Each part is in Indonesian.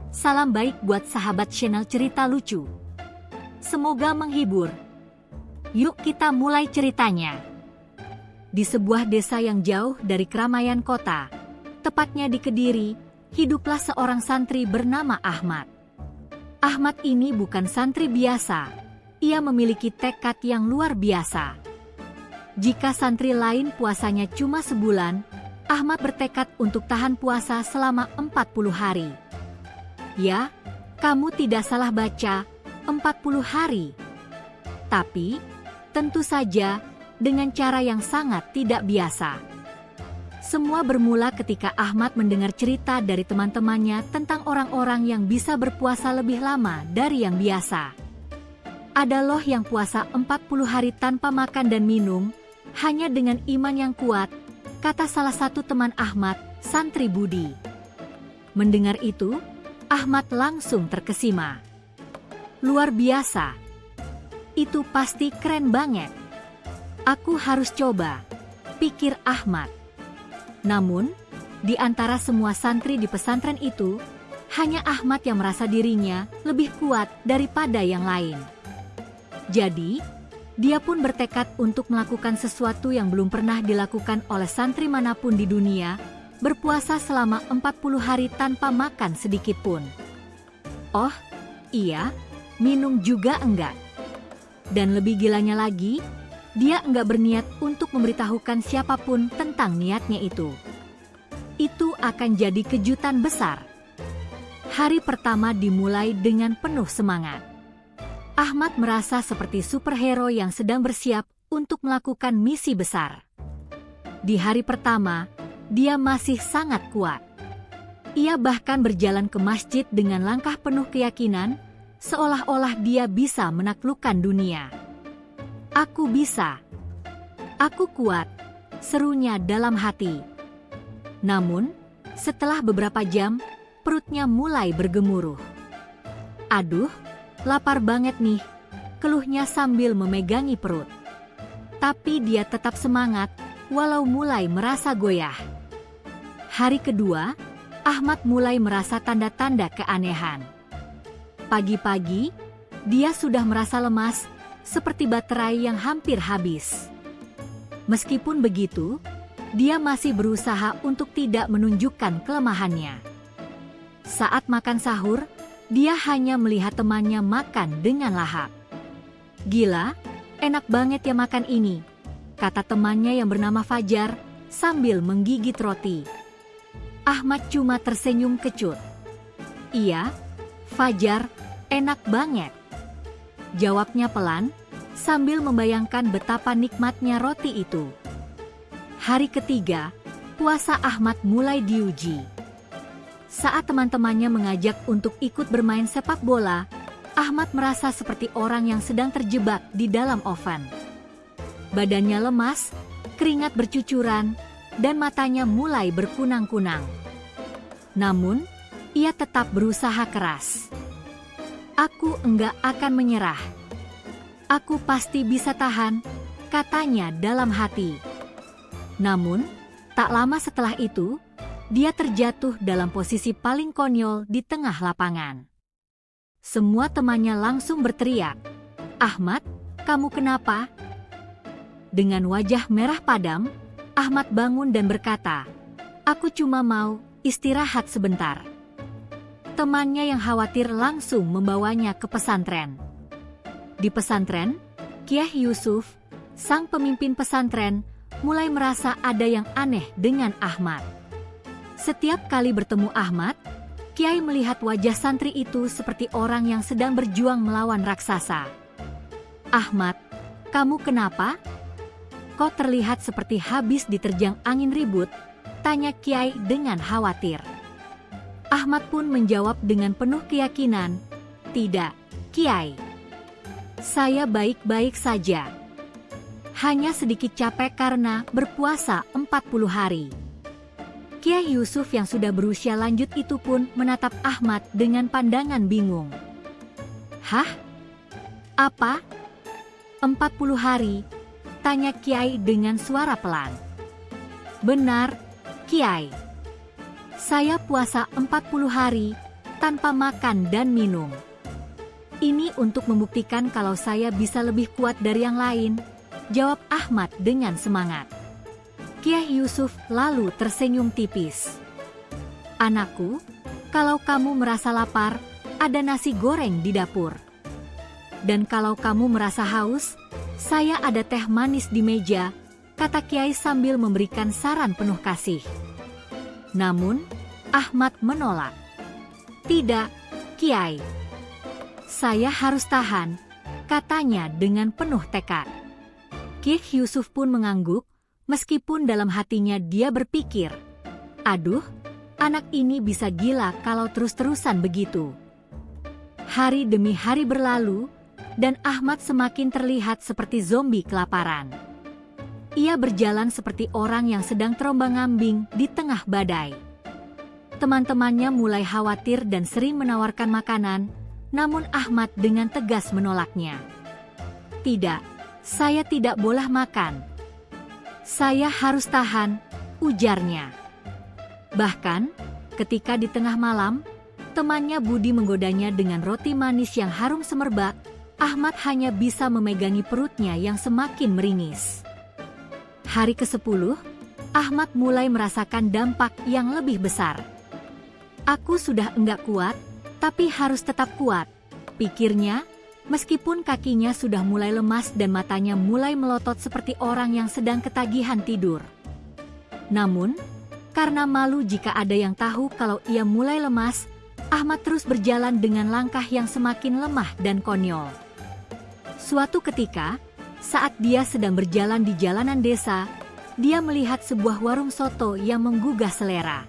Salam baik buat sahabat channel cerita lucu. Semoga menghibur. Yuk kita mulai ceritanya. Di sebuah desa yang jauh dari keramaian kota, tepatnya di Kediri, hiduplah seorang santri bernama Ahmad. Ahmad ini bukan santri biasa. Ia memiliki tekad yang luar biasa. Jika santri lain puasanya cuma sebulan, Ahmad bertekad untuk tahan puasa selama 40 hari. Ya, kamu tidak salah baca, 40 hari. Tapi, tentu saja, dengan cara yang sangat tidak biasa. Semua bermula ketika Ahmad mendengar cerita dari teman-temannya tentang orang-orang yang bisa berpuasa lebih lama dari yang biasa. Ada loh yang puasa 40 hari tanpa makan dan minum, hanya dengan iman yang kuat, kata salah satu teman Ahmad, santri Budi. Mendengar itu, Ahmad langsung terkesima. Luar biasa. Itu pasti keren banget. Aku harus coba, pikir Ahmad. Namun, di antara semua santri di pesantren itu, hanya Ahmad yang merasa dirinya lebih kuat daripada yang lain. Jadi, dia pun bertekad untuk melakukan sesuatu yang belum pernah dilakukan oleh santri manapun di dunia, berpuasa selama 40 hari tanpa makan sedikit pun. Oh, iya, minum juga enggak. Dan lebih gilanya lagi, dia enggak berniat untuk memberitahukan siapapun tentang niatnya itu. Itu akan jadi kejutan besar. Hari pertama dimulai dengan penuh semangat. Ahmad merasa seperti superhero yang sedang bersiap untuk melakukan misi besar. Di hari pertama, dia masih sangat kuat. Ia bahkan berjalan ke masjid dengan langkah penuh keyakinan, seolah-olah dia bisa menaklukkan dunia. Aku bisa. Aku kuat, serunya dalam hati. Namun, setelah beberapa jam, perutnya mulai bergemuruh. Aduh, lapar banget nih, keluhnya sambil memegangi perut. Tapi dia tetap semangat, walau mulai merasa goyah. Hari kedua, Ahmad mulai merasa tanda-tanda keanehan. Pagi-pagi, dia sudah merasa lemas, seperti baterai yang hampir habis. Meskipun begitu, dia masih berusaha untuk tidak menunjukkan kelemahannya. Saat makan sahur, dia hanya melihat temannya makan dengan lahap. Gila, enak banget ya makan ini, kata temannya yang bernama Fajar sambil menggigit roti. Ahmad cuma tersenyum kecut. Iya, Fajar, enak banget. Jawabnya pelan, sambil membayangkan betapa nikmatnya roti itu. Hari ketiga, puasa Ahmad mulai diuji. Saat teman-temannya mengajak untuk ikut bermain sepak bola, Ahmad merasa seperti orang yang sedang terjebak di dalam oven. Badannya lemas, keringat bercucuran, dan matanya mulai berkunang-kunang. Namun, ia tetap berusaha keras. Aku enggak akan menyerah. Aku pasti bisa tahan, katanya dalam hati. Namun, tak lama setelah itu, dia terjatuh dalam posisi paling konyol di tengah lapangan. Semua temannya langsung berteriak, "Ahmad, kamu kenapa?" Dengan wajah merah padam, Ahmad bangun dan berkata, "Aku cuma mau istirahat sebentar." Temannya yang khawatir langsung membawanya ke pesantren. Di pesantren, Kyai Yusuf, sang pemimpin pesantren, mulai merasa ada yang aneh dengan Ahmad. Setiap kali bertemu Ahmad, Kyai melihat wajah santri itu seperti orang yang sedang berjuang melawan raksasa. "Ahmad, kamu kenapa? Kok terlihat seperti habis diterjang angin ribut?" tanya Kyai dengan khawatir. Ahmad pun menjawab dengan penuh keyakinan, "Tidak, Kyai. Saya baik-baik saja. Hanya sedikit capek karena berpuasa 40 hari." Kyai Yusuf yang sudah berusia lanjut itu pun menatap Ahmad dengan pandangan bingung. "Hah? Apa? 40 hari?" tanya Kyai dengan suara pelan. "Benar, Kyai. Saya puasa 40 hari, tanpa makan dan minum. Ini untuk membuktikan kalau saya bisa lebih kuat dari yang lain, jawab Ahmad dengan semangat. Kyai Yusuf lalu tersenyum tipis. Anakku, kalau kamu merasa lapar, ada nasi goreng di dapur. Dan kalau kamu merasa haus, saya ada teh manis di meja, kata Kiai sambil memberikan saran penuh kasih. Namun, Ahmad menolak. Tidak, Kiai. Saya harus tahan, katanya dengan penuh tekad. Kyai Yusuf pun mengangguk, meskipun dalam hatinya dia berpikir, aduh, anak ini bisa gila kalau terus-terusan begitu. Hari demi hari berlalu, dan Ahmad semakin terlihat seperti zombie kelaparan. Ia berjalan seperti orang yang sedang terombang-ambing di tengah badai. Teman-temannya mulai khawatir dan sering menawarkan makanan, namun Ahmad dengan tegas menolaknya. Tidak, saya tidak boleh makan. Saya harus tahan, ujarnya. Bahkan, ketika di tengah malam, temannya Budi menggodanya dengan roti manis yang harum semerbak, Ahmad hanya bisa memegangi perutnya yang semakin meringis. Hari ke-10, Ahmad mulai merasakan dampak yang lebih besar. Aku sudah enggak kuat, tapi harus tetap kuat, pikirnya, meskipun kakinya sudah mulai lemas dan matanya mulai melotot seperti orang yang sedang ketagihan tidur. Namun, karena malu jika ada yang tahu kalau ia mulai lemas, Ahmad terus berjalan dengan langkah yang semakin lemah dan konyol. Suatu ketika, saat dia sedang berjalan di jalanan desa, dia melihat sebuah warung soto yang menggugah selera.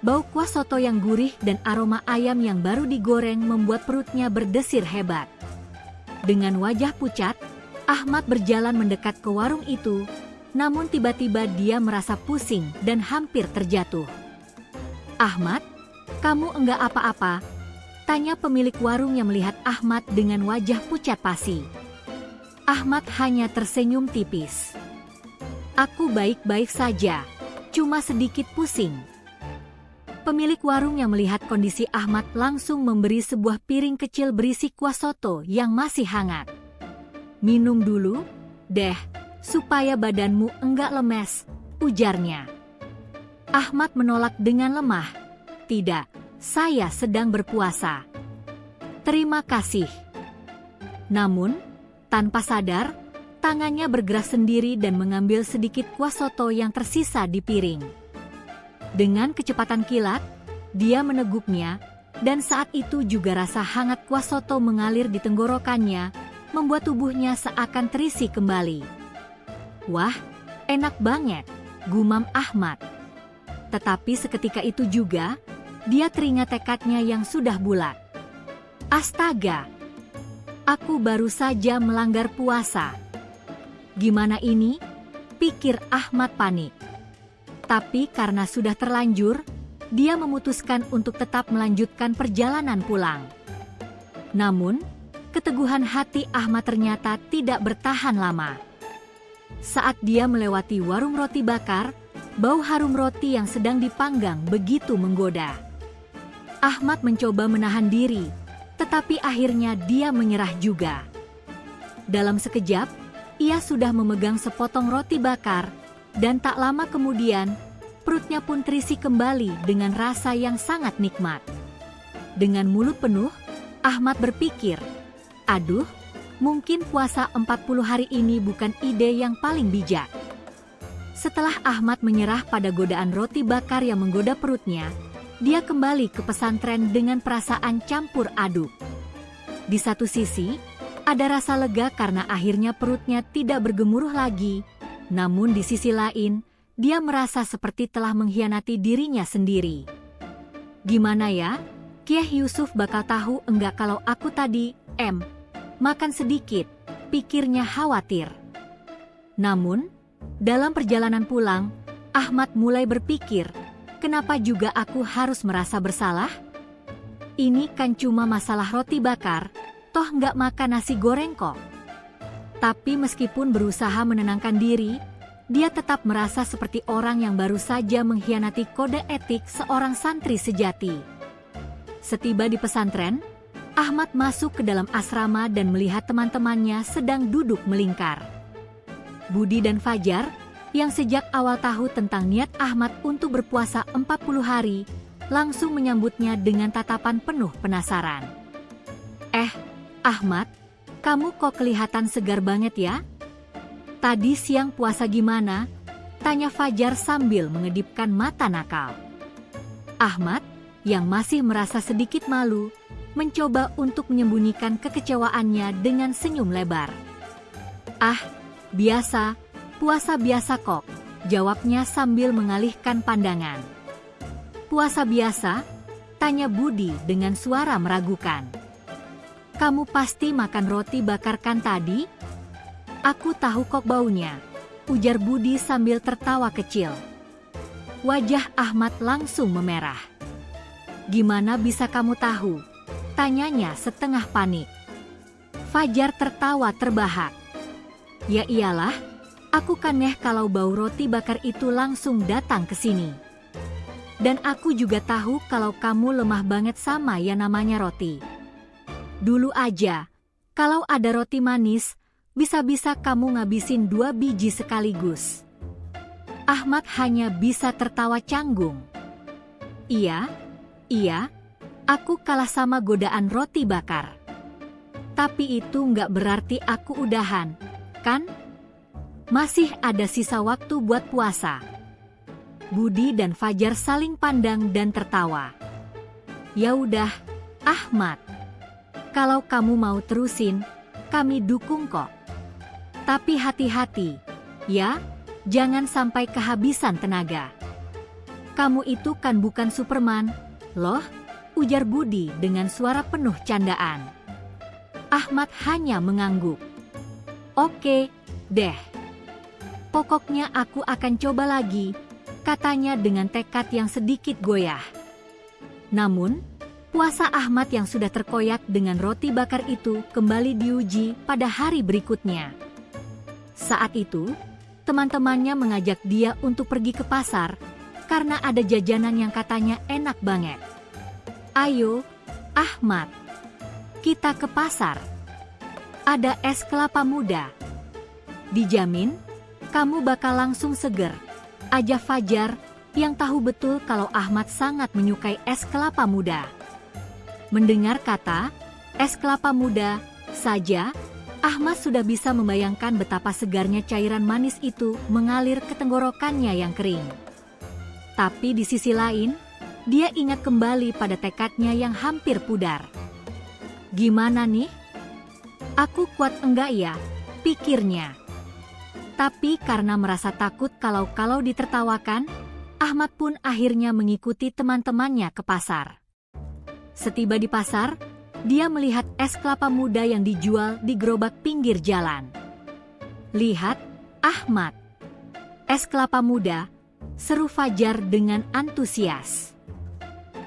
Bau kuah soto yang gurih dan aroma ayam yang baru digoreng membuat perutnya berdesir hebat. Dengan wajah pucat, Ahmad berjalan mendekat ke warung itu, namun tiba-tiba dia merasa pusing dan hampir terjatuh. Ahmad, kamu enggak apa-apa? Tanya pemilik warung yang melihat Ahmad dengan wajah pucat pasi. Ahmad hanya tersenyum tipis. Aku baik-baik saja, cuma sedikit pusing. Pemilik warung yang melihat kondisi Ahmad langsung memberi sebuah piring kecil berisi kuah soto yang masih hangat. Minum dulu, deh, supaya badanmu enggak lemes, ujarnya. Ahmad menolak dengan lemah. Tidak, saya sedang berpuasa. Terima kasih. Namun, tanpa sadar, tangannya bergerak sendiri dan mengambil sedikit kuah soto yang tersisa di piring. Dengan kecepatan kilat, dia meneguknya, dan saat itu juga rasa hangat kuah soto mengalir di tenggorokannya, membuat tubuhnya seakan terisi kembali. Wah, enak banget, gumam Ahmad. Tetapi seketika itu juga, dia teringat tekadnya yang sudah bulat. Astaga! Aku baru saja melanggar puasa. Gimana ini? Pikir Ahmad panik. Tapi karena sudah terlanjur, dia memutuskan untuk tetap melanjutkan perjalanan pulang. Namun, keteguhan hati Ahmad ternyata tidak bertahan lama. Saat dia melewati warung roti bakar, bau harum roti yang sedang dipanggang begitu menggoda. Ahmad mencoba menahan diri, tetapi akhirnya dia menyerah juga. Dalam sekejap, ia sudah memegang sepotong roti bakar, dan tak lama kemudian, perutnya pun terisi kembali dengan rasa yang sangat nikmat. Dengan mulut penuh, Ahmad berpikir, aduh, mungkin puasa 40 hari ini bukan ide yang paling bijak. Setelah Ahmad menyerah pada godaan roti bakar yang menggoda perutnya, dia kembali ke pesantren dengan perasaan campur aduk. Di satu sisi, ada rasa lega karena akhirnya perutnya tidak bergemuruh lagi, namun di sisi lain, dia merasa seperti telah mengkhianati dirinya sendiri. Gimana ya? Kyai Yusuf bakal tahu enggak kalau aku tadi, makan sedikit, pikirnya khawatir. Namun, dalam perjalanan pulang, Ahmad mulai berpikir, kenapa juga aku harus merasa bersalah? Ini kan cuma masalah roti bakar, toh nggak makan nasi goreng kok. Tapi meskipun berusaha menenangkan diri, dia tetap merasa seperti orang yang baru saja mengkhianati kode etik seorang santri sejati. Setiba di pesantren, Ahmad masuk ke dalam asrama dan melihat teman-temannya sedang duduk melingkar. Budi dan Fajar, yang sejak awal tahu tentang niat Ahmad untuk berpuasa 40 hari, langsung menyambutnya dengan tatapan penuh penasaran. Ahmad, kamu kok kelihatan segar banget ya? Tadi siang puasa gimana? Tanya Fajar sambil mengedipkan mata nakal. Ahmad, yang masih merasa sedikit malu, mencoba untuk menyembunyikan kekecewaannya dengan senyum lebar. Biasa, puasa biasa kok, jawabnya sambil mengalihkan pandangan. Puasa biasa? Tanya Budi dengan suara meragukan. Kamu pasti makan roti bakar kan tadi? Aku tahu kok baunya, ujar Budi sambil tertawa kecil. Wajah Ahmad langsung memerah. Gimana bisa kamu tahu? Tanyanya setengah panik. Fajar tertawa terbahak. Ya iyalah, aku kan kalau bau roti bakar itu langsung datang ke sini. Dan aku juga tahu kalau kamu lemah banget sama yang namanya roti. Dulu aja, kalau ada roti manis, bisa-bisa kamu ngabisin 2 biji sekaligus. Ahmad hanya bisa tertawa canggung. Iya, aku kalah sama godaan roti bakar. Tapi itu nggak berarti aku udahan, kan? Masih ada sisa waktu buat puasa. Budi dan Fajar saling pandang dan tertawa. Ya udah, Ahmad. Kalau kamu mau terusin, kami dukung kok. Tapi hati-hati, ya, jangan sampai kehabisan tenaga. Kamu itu kan bukan Superman, loh, ujar Budi dengan suara penuh candaan. Ahmad hanya mengangguk. Oke, deh. Pokoknya aku akan coba lagi, katanya dengan tekad yang sedikit goyah. Namun, puasa Ahmad yang sudah terkoyak dengan roti bakar itu kembali diuji pada hari berikutnya. Saat itu, teman-temannya mengajak dia untuk pergi ke pasar karena ada jajanan yang katanya enak banget. Ayo, Ahmad, kita ke pasar. Ada es kelapa muda. Dijamin, kamu bakal langsung seger, aja Fajar yang tahu betul kalau Ahmad sangat menyukai es kelapa muda. Mendengar kata es kelapa muda saja, Ahmad sudah bisa membayangkan betapa segarnya cairan manis itu mengalir ke tenggorokannya yang kering. Tapi di sisi lain, dia ingat kembali pada tekadnya yang hampir pudar. Gimana nih? Aku kuat enggak ya? Pikirnya. Tapi karena merasa takut kalau ditertawakan, Ahmad pun akhirnya mengikuti teman-temannya ke pasar. Setiba di pasar, dia melihat es kelapa muda yang dijual di gerobak pinggir jalan. Lihat, Ahmad. Es kelapa muda, seru Fajar dengan antusias.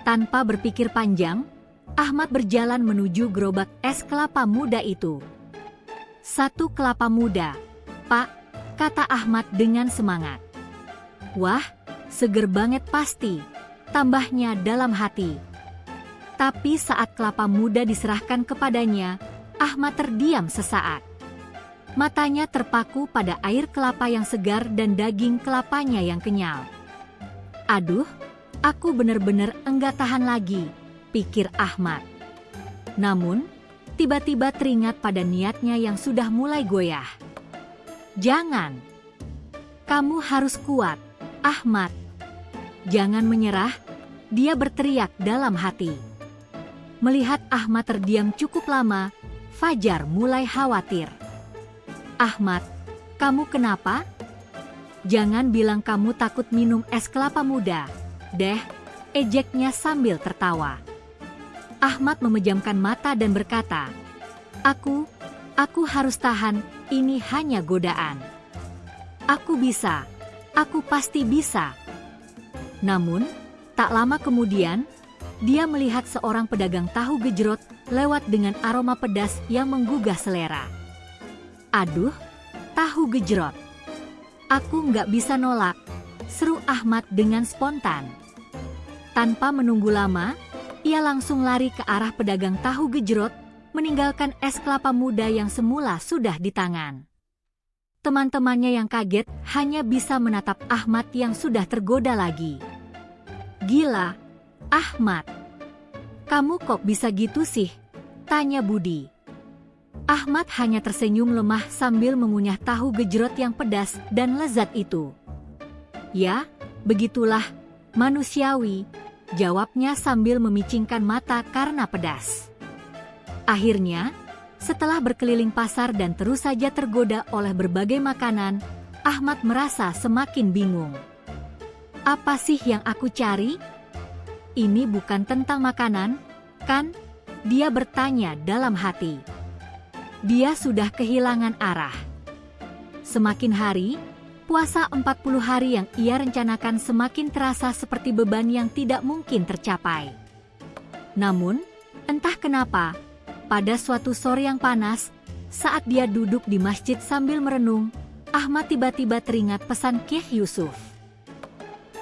Tanpa berpikir panjang, Ahmad berjalan menuju gerobak es kelapa muda itu. 1 kelapa muda, Pak, kata Ahmad dengan semangat. Wah, seger banget pasti, tambahnya dalam hati. Tapi saat kelapa muda diserahkan kepadanya, Ahmad terdiam sesaat. Matanya terpaku pada air kelapa yang segar dan daging kelapanya yang kenyal. Aduh, aku bener-bener enggak tahan lagi, pikir Ahmad. Namun, tiba-tiba teringat pada niatnya yang sudah mulai goyah. Jangan. Kamu harus kuat, Ahmad. Jangan menyerah, dia berteriak dalam hati. Melihat Ahmad terdiam cukup lama, Fajar mulai khawatir. Ahmad, kamu kenapa? Jangan bilang kamu takut minum es kelapa muda, deh, ejeknya sambil tertawa. Ahmad memejamkan mata dan berkata, Aku harus tahan, ini hanya godaan. Aku bisa, aku pasti bisa. Namun, tak lama kemudian, dia melihat seorang pedagang tahu gejrot lewat dengan aroma pedas yang menggugah selera. Aduh, tahu gejrot. Aku nggak bisa nolak, seru Ahmad dengan spontan. Tanpa menunggu lama, ia langsung lari ke arah pedagang tahu gejrot, meninggalkan es kelapa muda yang semula sudah di tangan. Teman-temannya yang kaget hanya bisa menatap Ahmad yang sudah tergoda lagi. "Gila, Ahmad. Kamu kok bisa gitu sih?" tanya Budi. Ahmad hanya tersenyum lemah sambil mengunyah tahu gejrot yang pedas dan lezat itu. "Ya, begitulah, manusiawi," jawabnya sambil memicingkan mata karena pedas. Akhirnya, setelah berkeliling pasar dan terus saja tergoda oleh berbagai makanan, Ahmad merasa semakin bingung. "Apa sih yang aku cari? Ini bukan tentang makanan, kan?" dia bertanya dalam hati. Dia sudah kehilangan arah. Semakin hari, puasa 40 hari yang ia rencanakan semakin terasa seperti beban yang tidak mungkin tercapai. Namun, entah kenapa, pada suatu sore yang panas, saat dia duduk di masjid sambil merenung, Ahmad tiba-tiba teringat pesan Kyai Yusuf.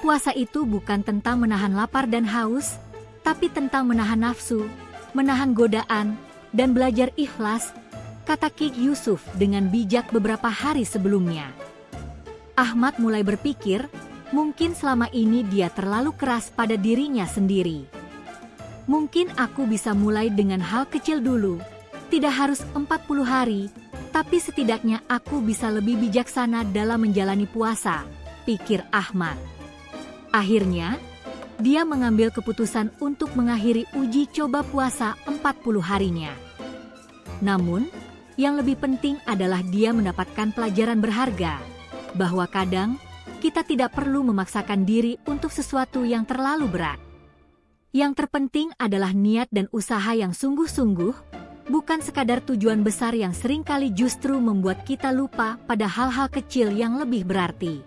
Puasa itu bukan tentang menahan lapar dan haus, tapi tentang menahan nafsu, menahan godaan, dan belajar ikhlas, kata Kyai Yusuf dengan bijak beberapa hari sebelumnya. Ahmad mulai berpikir, mungkin selama ini dia terlalu keras pada dirinya sendiri. Mungkin aku bisa mulai dengan hal kecil dulu, tidak harus 40 hari, tapi setidaknya aku bisa lebih bijaksana dalam menjalani puasa, pikir Ahmad. Akhirnya, dia mengambil keputusan untuk mengakhiri uji coba puasa 40 harinya. Namun, yang lebih penting adalah dia mendapatkan pelajaran berharga, bahwa kadang kita tidak perlu memaksakan diri untuk sesuatu yang terlalu berat. Yang terpenting adalah niat dan usaha yang sungguh-sungguh, bukan sekadar tujuan besar yang seringkali justru membuat kita lupa pada hal-hal kecil yang lebih berarti.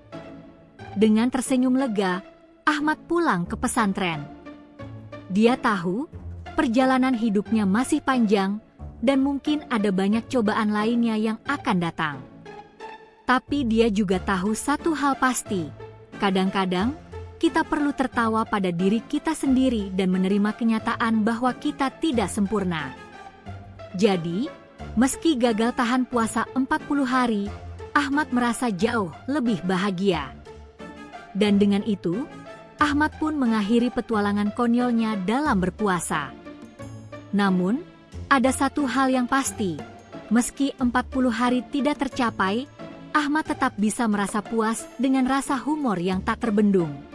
Dengan tersenyum lega, Ahmad pulang ke pesantren. Dia tahu, perjalanan hidupnya masih panjang, dan mungkin ada banyak cobaan lainnya yang akan datang. Tapi dia juga tahu satu hal pasti, kadang-kadang kita perlu tertawa pada diri kita sendiri dan menerima kenyataan bahwa kita tidak sempurna. Jadi, meski gagal tahan puasa 40 hari, Ahmad merasa jauh lebih bahagia. Dan dengan itu, Ahmad pun mengakhiri petualangan konyolnya dalam berpuasa. Namun, ada satu hal yang pasti, meski 40 hari tidak tercapai, Ahmad tetap bisa merasa puas dengan rasa humor yang tak terbendung.